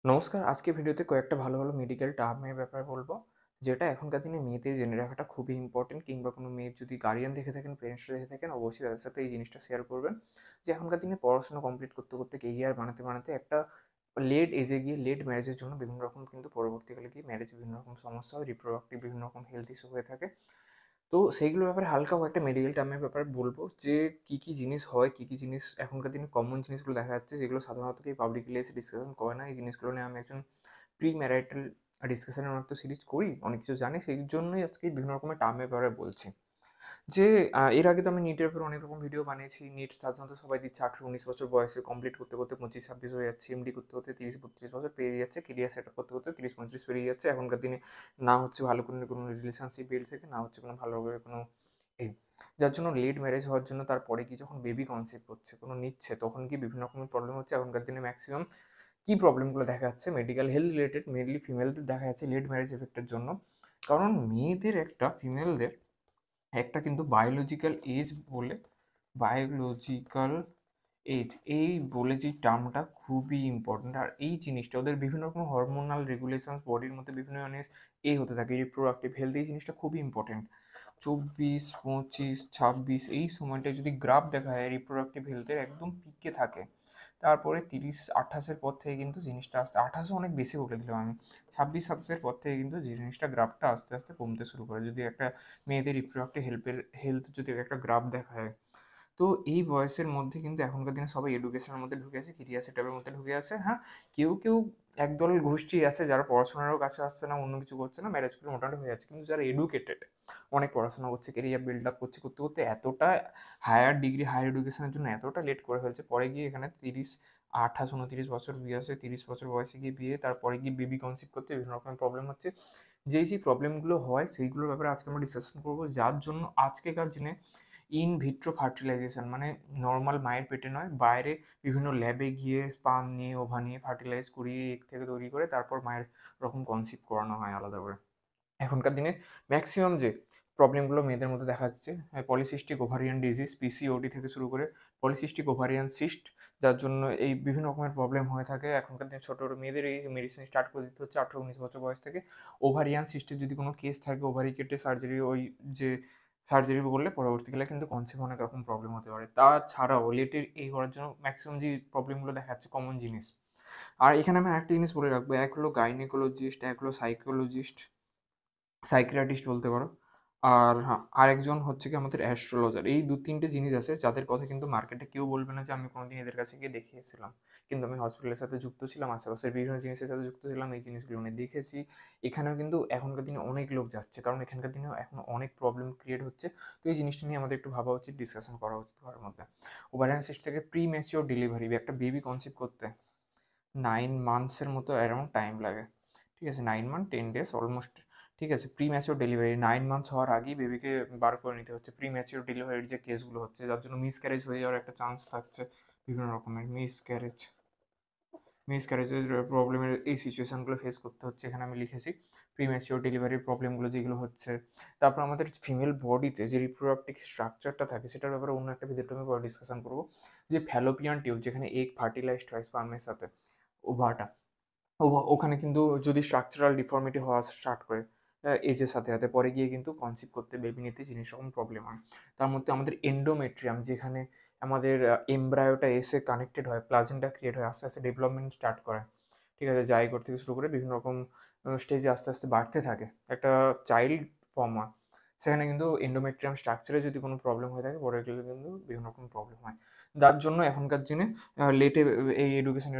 নমস্কার। আজকে ভিডিওতে কয়েকটা ভালো, ভালো মেডিকেল টার্মের ব্যাপারে বলব। যেটা এখনকার দিনে মেয়েদের জেনে রাখাটা খুবই ইম্পোর্টেন্ট, কিংবা কোনো মেয়ের যদি গার্ডিয়ান দেখে থাকেন, পেরেন্টসরা দেখে থাকেন, অবশ্যই তাদের সাথে এই জিনিসটা শেয়ার করবেন। যে এখনকার দিনে পড়াশোনা কমপ্লিট করতে, করতে কেরিয়ার বানাতে, বানাতে একটা লেট এজে গিয়ে লেট ম্যারেজের জন্য বিভিন্ন রকম কিন্তু পরবর্তীকালে গিয়ে ম্যারেজে বিভিন্ন রকম সমস্যা হয়, রিপ্রোডাক্টিভ বিভিন্ন রকম হেলথ ইস্যু হয়ে থাকে। তো সেইগুলোর ব্যাপারে হালকা কয়েকটা মেডিকেল টার্মের ব্যাপারে বলবো, যে কী, কী জিনিস হয়, কী, কী জিনিস এখনকার দিনে কমন জিনিসগুলো দেখা যাচ্ছে, যেগুলো সাধারণত কেউ পাবলিকলি এসে ডিসকাশন করে না। এই জিনিসগুলো নিয়ে আমি একজন প্রি ম্যারিটাল ডিসকাশনের মতো সিরিজ করি, অনেক কিছু জানি, সেই জন্যই আজকে বিভিন্ন রকমের টার্মের ব্যাপারে বলছি। যে এর আগে তো আমি নিটের উপর অনেক রকম ভিডিও বানিয়েছি। নিট সাধারণত সবাই দিচ্ছে 18-19 বছর বয়সে, কমপ্লিট করতে করতে 25-26 হয়ে যাচ্ছে, এমডি করতে করতে 30-32 বছর পেরিয়ে যাচ্ছে, কেরিয়ার সেট আপ করতে করতে 30-35 পেরিয়ে যাচ্ছে। এখনকার দিনে না হচ্ছে ভালো কোনো রিলেশনশিপ বিল্ড থেকে, না হচ্ছে কোনো ভালোভাবে কোনো এই, যার জন্য লেট ম্যারেজ হওয়ার জন্য তারপরে কি যখন বেবি কনসেপ্ট হচ্ছে, কোনো নিচ্ছে, তখন কি বিভিন্ন রকমের প্রবলেম হচ্ছে। এখনকার দিনে ম্যাক্সিমাম কি প্রবলেমগুলো দেখা যাচ্ছে মেডিকেল হেলথ রিলেটেড, মেনলি ফিমেলদের দেখা যাচ্ছে লেট ম্যারেজ এফেক্টের জন্য। কারণ মেয়েদের একটা, ফিমেলদের একটা কিন্তু বায়োলজিক্যাল এজ বলে, বায়োলজিক্যাল এজ এই বলে যে টার্মটা খুবই ইম্পর্ট্যান্ট। আর এই জিনিসটা ওদের বিভিন্ন রকম হরমোনাল রেগুলেশনস বডির মধ্যে বিভিন্ন ধরনের হতে থাকে, রিপ্রোডাক্টিভ হেলথ, এই জিনিসটা খুবই ইম্পর্টেন্ট। 24, 25, 26 এই সময়টায় যদি গ্রাফ দেখা হয় রিপ্রোডাক্টিভ হেলথের একদম পিকে থাকে। তারপরে 30-28-এর পর থেকে কিন্তু জিনিসটা আস্তে, 28ও অনেক বেশি বলে দিলাম আমি, 26-27-এর পর থেকে কিন্তু জিনিসটা গ্রাফটা আস্তে আস্তে কমতে শুরু করে। যদি একটা মেয়েদের রিপ্রোডাক্টিভ হেলথ যদি একটা গ্রাফ দেখা হয়, তো এই বয়সের মধ্যে কিন্তু এখনকার দিনে সবাই এডুকেশনের মধ্যে ঢুকে আছে, কেরিয়ার সেটআপের মধ্যে ঢুকে আছে। হ্যাঁ, কেউ কেউ একদল গোষ্ঠী আছে যারা পড়াশোনারও কাছে আসছে না, অন্য কিছু করছে না, ম্যারেজ করে মোটামুটি হয়ে যাচ্ছে। কিন্তু যারা এডুকেটেড, অনেক পড়াশোনা করছে, কেরিয়ার বিল্ড আপ করছে, করতে করতে এতটা হায়ার ডিগ্রি, হায়ার এডুকেশনের জন্য এতটা লেট করে ফেলছে, পরে গিয়ে এখানে 28-29 বছর বয়সে, 30 বছর বয়সে গিয়ে বিয়ে, তারপরে গিয়ে বেবি কনসিভ করতে বিভিন্ন রকমের প্রবলেম হচ্ছে। যেই প্রবলেমগুলো হয় সেইগুলোর ব্যাপারে আজকে আমরা ডিসকাশন করবো, যার জন্য আজকেকার দিনে ইন ভিট্রো ফার্টিলাইজেশন, মানে নর্মাল মায়ের পেটে নয়, বাইরে বিভিন্ন ল্যাবে গিয়ে স্পাম নিয়ে, ওভা নিয়ে ফার্টিলাইজ করিয়ে এগ থেকে তৈরি করে তারপর মায়ের রকম কনসিভ করানো হয় আলাদা করে। এখনকার দিনে ম্যাক্সিমাম যে প্রবলেমগুলো মেয়েদের মধ্যে দেখা যাচ্ছে, পলিসিস্টিক ওভারিয়ান ডিজিজ, পিসিওডি থেকে শুরু করে পলিসিস্টিক ওভারিয়ান সিস্ট, যার জন্য এই বিভিন্ন রকমের প্রবলেম হয়ে থাকে। এখনকার দিনে ছোটো ছোটো মেয়েদের এই মেডিসিন স্টার্ট করে দিতে হচ্ছে 18-19 বছর বয়স থেকে। ওভারিয়ান সিস্টের যদি কোনো কেস থাকে, ওভারি কেটে সার্জারি, ওই যে সার্জারি করলে পরবর্তীকালে কিন্তু কনসেপ্ট অনেক রকম প্রবলেম হতে পারে। তাছাড়াও লেটের এই করার জন্য ম্যাক্সিমাম যে প্রবলেমগুলো দেখা যাচ্ছে, কমন জিনিস। আর এখানে আমি একটা জিনিস বলে রাখবো, এক হলো গাইনোকোলজিস্ট, এক হলো সাইকোলজিস্ট, সাইকিয়াট্রিস্ট বলতে পারো। আর হ্যাঁ, আরেকজন হচ্ছে কি আমাদের অ্যাস্ট্রোলজার। এই 2-3টে জিনিস আছে যাদের কথা কিন্তু মার্কেটে কেউ বলবে না যে আমি কোনোদিন এদের কাছে গিয়ে দেখিয়েছিলাম। কিন্তু আমি হসপিটালের সাথে যুক্ত ছিলাম, আশেপাশের বিভিন্ন জিনিসের সাথে যুক্ত ছিলাম, এই জিনিসগুলো আমি দেখেছি। এখানেও কিন্তু এখনকার দিনে অনেক লোক যাচ্ছে, কারণ এখানকার দিনেও এখন অনেক প্রবলেম ক্রিয়েট হচ্ছে। তো এই জিনিসটা নিয়ে আমাদের একটু ভাবা উচিত, ডিসকাশন করা উচিত ঘরের মধ্যে। ওভারিয়ান সিস্ট থেকে প্রি ম্যাচিওর ডেলিভারি, একটা বেবি কনসিভ করতে 9 মান্থসের মতো অ্যারাউন্ড টাইম লাগে। ঠিক আছে, 9 মান্থ 10 ডেজ অলমোস্ট। ঠিক আছে, প্রি ম্যাচিওর ডেলিভারি 9 মান্থস হওয়ার আগেই বেবিকে বার করে নিতে হচ্ছে। প্রি ম্যাচিওর ডেলিভারির যে কেসগুলো হচ্ছে, যার জন্য মিসক্যারেজ হয়ে যাওয়ার একটা চান্স থাকছে, বিভিন্ন রকমের মিসক্যারেজের প্রবলেমের এই সিচুয়েশানগুলো ফেস করতে হচ্ছে। এখানে আমি লিখেছি প্রিম্যাচিওর ডেলিভারির প্রবলেমগুলো যেগুলো হচ্ছে। তারপর আমাদের ফিমেল বডিতে যে রিপ্রোডাক্টিভ স্ট্রাকচারটা থাকে, সেটার ব্যাপারে অন্য একটা ভিডিওতে আমি পরে ডিসকাশন করবো। যে ফ্যালোপিয়ান টিউব, যেখানে এগ ফার্টিলাইজড হয় স্পার্মের সাথে, ওভাটা, ওখানে কিন্তু যদি স্ট্রাকচারাল ডিফর্মিটি হওয়া স্টার্ট করে এজের সাথে সাথে, পরে গিয়ে কিন্তু কনসিভ করতে, বেবি নিতে জিনিস রকম প্রবলেম হয়। তার মধ্যে আমাদের এন্ডোমেট্রিয়াম, যেখানে আমাদের এমব্রায়োটা এসে কানেক্টেড হয়, প্লাজেন্টা ক্রিয়েট হয়, আস্তে আস্তে ডেভেলপমেন্ট স্টার্ট করে। ঠিক আছে, জাইগোট থেকে শুরু করে বিভিন্ন রকম স্টেজে আস্তে আস্তে বাড়তে থাকে, একটা চাইল্ড ফর্ম হয়। সেখানে কিন্তু এন্ডোমেট্রিয়াম স্ট্রাকচারে যদি কোনো প্রবলেম হয়ে থাকে, পরে গেলে কিন্তু বিভিন্ন রকম প্রবলেম হয়। যার জন্য এখনকার দিনে লেটে এই এডুকেশন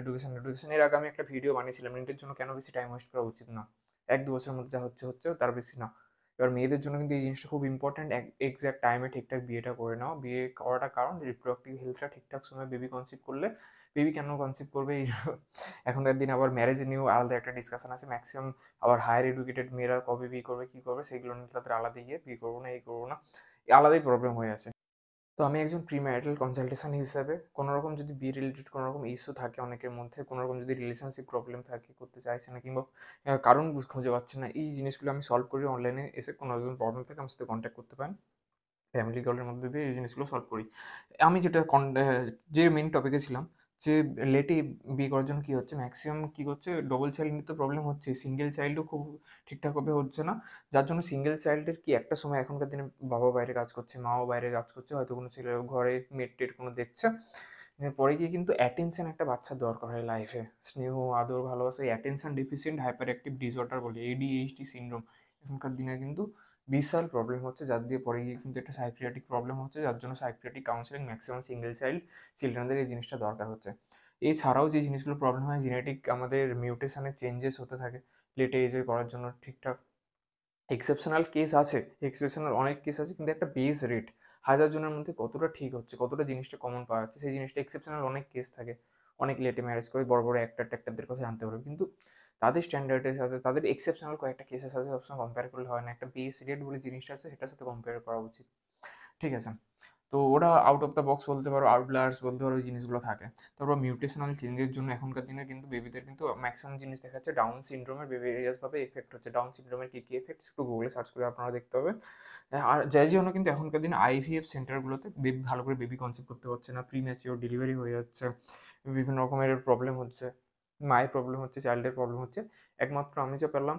এর আগে আমি একটা ভিডিও বানিয়েছিলাম, নেটের জন্য কেন বেশি টাইম ওয়েস্ট করা উচিত না, 1-2 বছরের মধ্যে যা হচ্ছে হচ্ছে, তার বেশি না। এবার মেয়েদের জন্য কিন্তু এই জিনিসটা খুব ইম্পর্ট্যান্ট, এক্স্যাক্ট টাইমে ঠিকঠাক বিয়েটা করে নাও। বিয়ে করাটা কারণ রিপ্রোডাক্টিভ হেলথটা ঠিকঠাক সময় বেবি কনসিভ করলে, বেবি কেন কনসিভ করবে এই এখনকার দিনে আবার ম্যারেজ নিয়েও আলাদা একটা ডিসকাশন আছে। ম্যাক্সিমাম আবার হায়ার এডুকেটেড মেয়েরা কবে বিয়ে করবে, কী করবে, সেইগুলো নিয়ে তাদের আলাদা গিয়ে বিয়ে করবো না, এই করবো না, আলাদাই প্রবলেম হয়ে আছে। তো আমি একজন প্রিম্যারিটাল কনসালটেশন হিসাবে কোনো রকম যদি বিয়ে রিলেটেড কোনো রকম ইস্যু থাকে অনেকের মধ্যে, কোনো রকম যদি রিলেশনশিপ প্রবলেম থাকে, করতে চাইছে না, কিংবা কারণ খুঁজে পাচ্ছে না, এই জিনিসগুলো আমি সলভ করি। অনলাইনে এসে কোনো একজন প্রবলেম থাকে আমার সাথে কন্ট্যাক্ট করতে পারেন। ফ্যামিলি কলের মধ্যে দিয়ে এই জিনিসগুলো সলভ করি। আমি যে মেইন টপিকে ছিলাম, যে লেটে বিয়ে করার জন্য কী হচ্ছে, ম্যাক্সিমাম কী করছে, ডবল চাইল্ড নিয়ে তো প্রবলেম হচ্ছে, সিঙ্গেল চাইল্ডও খুব ঠিকঠাকভাবে হচ্ছে না, যার জন্য সিঙ্গেল চাইল্ডের কি একটা সময় এখনকার দিনে বাবা বাইরে কাজ করছে, মাও বাইরে কাজ করছে, হয়তো কোনো ছেলে ঘরে মেড টেড কোনো দেখছে, পরে গিয়ে কিন্তু অ্যাটেনশন একটা বাচ্চার দরকার হয় লাইফে, স্নেহ আদর ভালোবাসা, এই attention deficient hyper active disorder বলি, এডিএইচডি সিনড্রোম এখনকার দিনে কিন্তু বিশাল প্রবলেম হচ্ছে, যার দিয়ে পরে গিয়ে কিন্তু একটা সাইকিয়াট্রিক প্রবলেম হচ্ছে, যার জন্য psychiatric counselling maximum single child চিলড্রেনদের এই জিনিসটা দরকার হচ্ছে। এছাড়াও যে জিনিসগুলো প্রবলেম হয়, জেনেটিক আমাদের মিউটেশনের চেঞ্জেস হতে থাকে লেটে এজে করার জন্য ঠিকঠাক। এক্সেপশনাল কেস আছে, এক্সেপশনাল অনেক কেস আছে, কিন্তু একটা বেস রেট 1000 জনের মধ্যে কতটা ঠিক হচ্ছে, কতটা জিনিসটা কমন পাওয়া যাচ্ছে, সেই জিনিসটা এক্সেপশনাল অনেক কেস থাকে, অনেক লেটে ম্যারেজ করে বড় বড় ট্যাক্টারদের কথা জানতে পারবে, কিন্তু তাদের স্ট্যান্ডার্ডের সাথে তাদের এক্সেপশনাল কয়েকটা কেসের সাথে সবসময় কম্পেয়ার করলে হয় না, একটা বেস রেট বলে জিনিসটা আছে সেটার সাথে কম্পেয়ার করা উচিত। ঠিক আছে, তো ওরা আউট অফ দ্য বক্স বলতে পারো, আউটলায়ার্স বলতে পারো, ওই জিনিসগুলো থাকে। তারপর মিউটেশনাল চেঞ্জের জন্য এখনকার দিনে কিন্তু বেবিদের কিন্তু ম্যাক্সিমাম জিনিস দেখা যাচ্ছে ডাউন সিনড্রোমের বেভিয়াসভাবে এফেক্ট হচ্ছে। ডাউন সিনড্রোমের কী কী এফেক্টস একটু গুগলে সার্চ করে আপনারা দেখতে হবে। আর যাই জন্য কিন্তু এখনকার দিনে আইভিএফ সেন্টারগুলোতে ভালো করে বেবি কনসেপ্ট করতে পারছে না, প্রি ম্যাচিওর ডেলিভারি হয়ে যাচ্ছে, বিভিন্ন রকমের প্রবলেম হচ্ছে, মায়ের প্রবলেম হচ্ছে, চাইল্ডের প্রবলেম হচ্ছে। একমাত্র আমি যা পেলাম,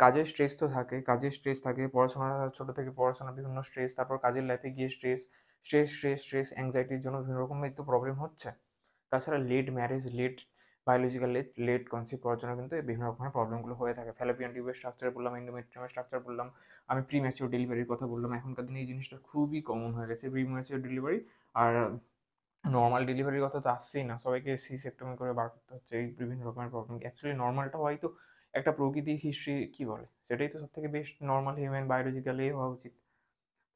কাজের স্ট্রেস তো থাকে, কাজের স্ট্রেস থাকে, পড়াশোনা ছোটো থেকে পড়াশোনা বিভিন্ন স্ট্রেস, তারপর কাজের লাইফে গিয়ে স্ট্রেস, অ্যাংজাইটির জন্য বিভিন্ন রকমের তো প্রবলেম হচ্ছে। তাছাড়া late marriage, late biological late conceive করার জন্য কিন্তু এই বিভিন্ন রকমের প্রবলেমগুলো হয়ে থাকে। ফ্যালোপিয়ান টিউবের স্ট্রাকচার বললাম, এন্ডোমেট্রিয়ামের স্ট্রাকচার বললাম, আমি প্রি ম্যাচিওর ডেলিভারির কথা বললাম। এখনকার দিনে এই জিনিসটা খুবই কমন হয়ে গেছে, প্রি ম্যাচিওর ডেলিভারি। আর নর্মাল ডেলিভারির কথা তো আসছেই না, সবাইকে সি সেক্টমি করে বার করতে হচ্ছে, এই বিভিন্ন রকমের প্রবলেম। অ্যাকচুয়ালি নর্মালটা হয়তো একটা প্রকৃতি হিস্ট্রি কী বলে, সেটাই তো সব থেকে বেস্ট নর্মাল হিউম্যান বায়োলজিক্যালি হওয়া উচিত।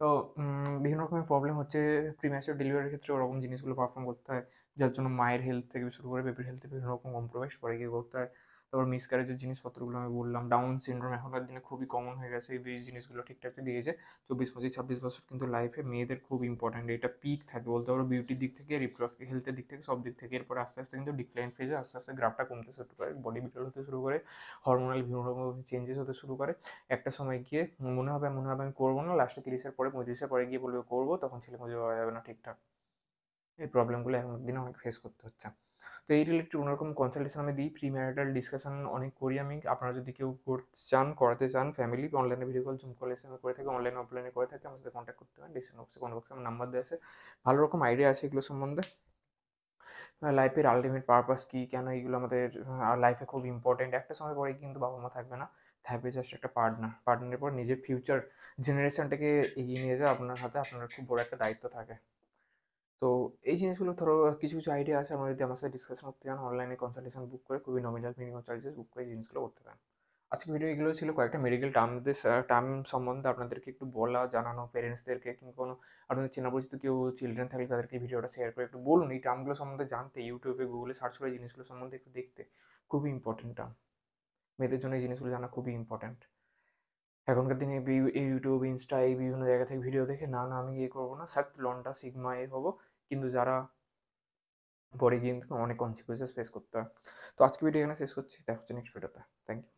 তো বিভিন্ন রকমের প্রবলেম হচ্ছে প্রিম্যাচিওর ডেলিভারির ক্ষেত্রে, ওরকম জিনিসগুলো পারফর্ম করতে হয়, যার জন্য মায়ের হেলথ থেকে শুরু করে বেবির হেলথে বিভিন্ন রকম কম্প্রোমাইজ পরে গিয়ে করতে হয়। তারপর মিসক্যারেজের জিনিসপত্রগুলো আমি বললাম, ডাউন সিনড্রোম এখনকার দিনে খুবই কমন হয়ে গেছে, এই জিনিসগুলো ঠিকঠাক দিয়েছে। 24, 25, 26 বছর কিন্তু লাইফে মেয়েদের খুব ইম্পর্ট্যান্ট, এটা পিক থাকে বলতে পারো, বিউটির দিক থেকে, রিপ্রোডাক্টিভ হেলথের দিক থেকে, সব দিক থেকে। এরপর আস্তে আস্তে কিন্তু ডিক্লাইন ফেজে আস্তে আস্তে গ্রাফটা কমতে শুরু করে, বডি বিল্ড হতে শুরু করে, হরমোনাল বিভিন্ন রকম চেঞ্জেস হতে শুরু করে। একটা সময় গিয়ে মনে হবে আমি করবো না, লাস্টে 30-এর পরে 35-এর পরে গিয়ে বলবে করবো, তখন ছেলে খুঁজে পাওয়া যাবে না ঠিকঠাক। এই প্রবলেমগুলো এখনকার দিনে অনেক ফেস করতে হচ্ছে। তো এই রিলেটেড কোনোরকম কনসালটেশন আমি দিই, প্রি ম্যারিটাল ডিসকাশন অনেক করি আমি। আপনারা যদি কেউ করতে চান, করাতে চান, ফ্যামিলি অনলাইনে video call, zoom call, SMA করে থাকি, অনলাইন অফলাইনে করে থাকি, আমার সাথে কন্ট্যাক্ট করতে পারেন। ডিসক্রিপশন বক্সে আমার নাম্বার দেওয়া আছে। ভালো রকম আইডিয়া আছে এগুলো সম্বন্ধে, লাইফের আলটিমেট পারপাস কী, কেন এইগুলো আমাদের লাইফে খুব ইম্পর্টেন্ট। একটা সময় পরে কিন্তু বাবা মা থাকবে না, থাকবে জাস্ট একটা পার্টনারের পর নিজের ফিউচার জেনারেশনটাকে এগিয়ে নিয়ে যাওয়া আপনার হাতে, আপনার খুব বড় একটা দায়িত্ব থাকে। তো এই জিনিসগুলো ধরো কিছু কিছু আইডিয়া আছে, আমরা যদি আমার সাথে ডিসকাশন করতে চান, অনলাইনে কনসালটেশন বুক করে খুবই নমিনাল মিনিমাম চার্জেস বুক করে এই জিনিসগুলো করতে পারেন। আজকে ভিডিও এগুলো ছিল, কয়েকটা মেডিকেল টার্ম সম্বন্ধে আপনাদেরকে একটু বলা, জানানো, পেরেন্টসদেরকে কিংবা কোনো আপনাদের চেনা পরিচিত কেউ চিলড্রেন থাকলে তাদেরকে ভিডিওটা শেয়ার করে একটু বলুন এই টার্মগুলো সম্বন্ধে জানতে, ইউটিউবে গুগলে সার্চ করে জিনিসগুলো সম্বন্ধে একটু দেখতে। খুবই ইম্পর্টেন্ট টার্ম, মেয়েদের জন্য এই জিনিসগুলো জানা খুবই ইম্পর্টেন্ট। এখনকার দিনে ইউটিউব, ইনস্টা, এই বিভিন্ন জায়গা থেকে ভিডিও দেখে না না আমি ইয়ে করবো না, সাত লন্ডা সিগমা এ হবো, কিন্তু যারা পরে গিয়ে কিন্তু অনেক কনসিকুয়েন্সেস ফেস করতে হয়। তো আজকে ভিডিও এখানে শেষ করছি, দেখা হচ্ছে নেক্সট ভিডিওতে। Thank you.